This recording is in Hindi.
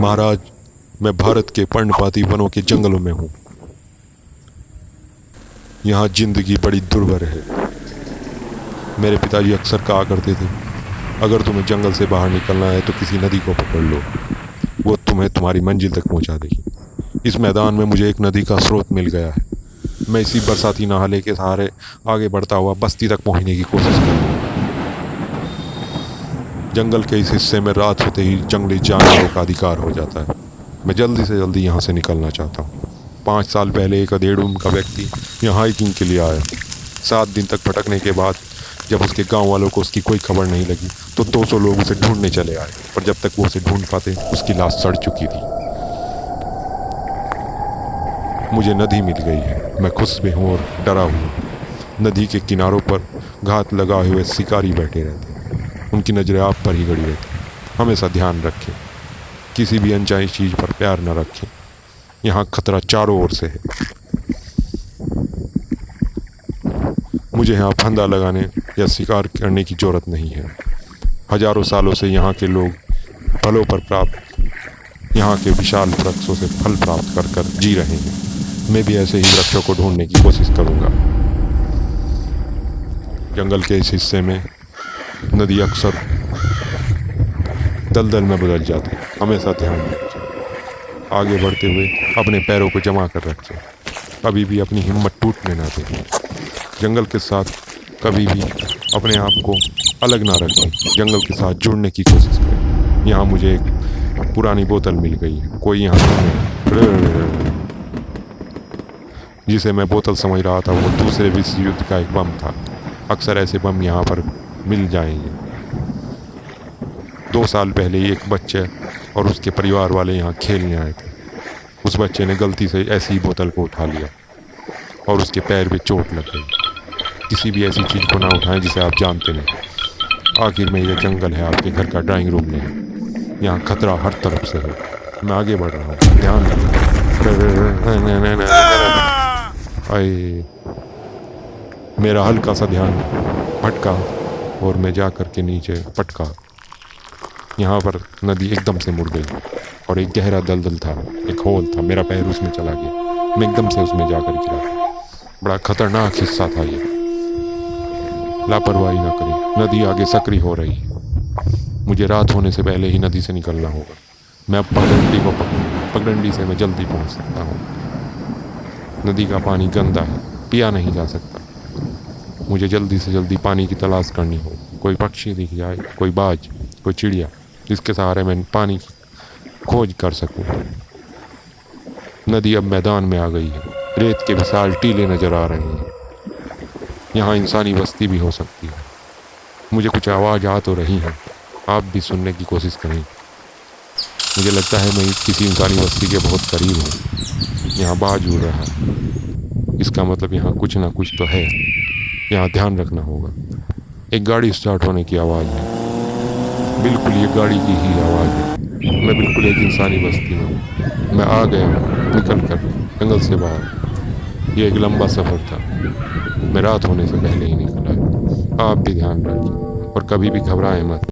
महाराज, मैं भारत के पर्णपाती वनों के जंगलों में हूँ। यहाँ जिंदगी बड़ी दुर्भर है। मेरे पिताजी अक्सर कहा करते थे, अगर तुम्हें जंगल से बाहर निकलना है तो किसी नदी को पकड़ लो, वो तुम्हें तुम्हारी मंजिल तक पहुँचा देगी। इस मैदान में मुझे एक नदी का स्रोत मिल गया है। मैं इसी बरसाती नाले के सहारे आगे बढ़ता हुआ बस्ती तक पहुँचने की कोशिश करूँगा। जंगल के इस हिस्से में रात होते ही जंगली जानवरों का अधिकार हो जाता है। मैं जल्दी से जल्दी यहाँ से निकलना चाहता हूँ। 5 साल पहले एक अधेड़ुन का व्यक्ति यहाँ हाइकिंग के लिए आया। 7 दिन तक भटकने के बाद जब उसके गांव वालों को उसकी कोई खबर नहीं लगी तो 200 लोग उसे ढूंढने चले आए, पर जब तक वो उसे ढूंढ पाते उसकी लाश सड़ चुकी थी। मुझे नदी मिल गई है। मैं खुश भी हूँ और डरा हूँ। नदी के किनारों पर घात लगाए हुए शिकारी बैठे रहते हैं। उनकी नज़रें आप पर ही गड़ी रहती। हमेशा ध्यान रखें, किसी भी अनजानी चीज़ पर प्यार न रखें। यहाँ खतरा चारों ओर से है। मुझे यहाँ फंदा लगाने या शिकार करने की ज़रूरत नहीं है। हजारों सालों से यहाँ के लोग फलों पर प्राप्त यहाँ के विशाल वृक्षों से फल प्राप्त कर कर जी रहे हैं। मैं भी ऐसे ही वृक्षों को ढूंढने की कोशिश करूँगा। जंगल के इस हिस्से में नदी अक्सर दलदल में बदल जाती है। हमेशा ध्यान रखें। आगे बढ़ते हुए अपने पैरों को जमा कर रखें। कभी भी अपनी हिम्मत टूटने ना दें। जंगल के साथ कभी भी अपने आप को अलग ना रखें। जंगल के साथ जुड़ने की कोशिश करें। यहाँ मुझे एक पुरानी बोतल मिल गई है। कोई यहाँ जिसे मैं बोतल समझ रहा था वो दूसरे विश्व युद्ध का एक बम था। अक्सर ऐसे बम यहाँ पर मिल जाएंगे। 2 साल पहले एक बच्चे और उसके परिवार वाले यहाँ खेलने आए थे। उस बच्चे ने गलती से ऐसी ही बोतल को उठा लिया और उसके पैर पे चोट लग गई। किसी भी ऐसी चीज़ को ना उठाएं जिसे आप जानते नहीं। आखिर में यह जंगल है, आपके घर का ड्राइंग रूम नहीं। यहाँ खतरा हर तरफ से है। मैं आगे बढ़ रहा हूँ, ध्यान रखें। मेरा हल्का सा ध्यान भटका और मैं जा कर के नीचे पटका। यहाँ पर नदी एकदम से मुड़ गई और एक गहरा दलदल था, एक होल था। मेरा पैर उसमें चला गया। मैं एकदम से उसमें जाकर गिरा। बड़ा खतरनाक हिस्सा था ये। लापरवाही ना करें, नदी आगे सक्रिय हो रही है। मुझे रात होने से पहले ही नदी से निकलना होगा। मैं अब पगडंडी को पगडंडी से मैं जल्दी पहुँच सकता हूँ। नदी का पानी गंदा है, पिया नहीं जा सकता। मुझे जल्दी से जल्दी पानी की तलाश करनी हो। कोई पक्षी दिख जाए, कोई बाज, कोई चिड़िया, जिसके सहारे मैं पानी की खोज कर सकूं। नदी अब मैदान में आ गई है। रेत के विशाल टीले नजर आ रहे हैं। यहाँ इंसानी बस्ती भी हो सकती है। मुझे कुछ आवाज़ आ तो रही है। आप भी सुनने की कोशिश करें। मुझे लगता है मैं किसी इंसानी बस्ती के बहुत करीब हूँ। यहाँ बाज उड़ रहा है। इसका मतलब यहाँ कुछ ना कुछ तो है। यहाँ ध्यान रखना होगा। एक गाड़ी स्टार्ट होने की आवाज़ है। बिल्कुल ये गाड़ी की ही आवाज़ है। मैं बिल्कुल एक इंसानी बस्ती में मैं आ गया हूँ, निकल कर जंगल से बाहर। ये एक लंबा सफ़र था। मैं रात होने से पहले ही निकला। आप भी ध्यान रखें और कभी भी घबराएं मत।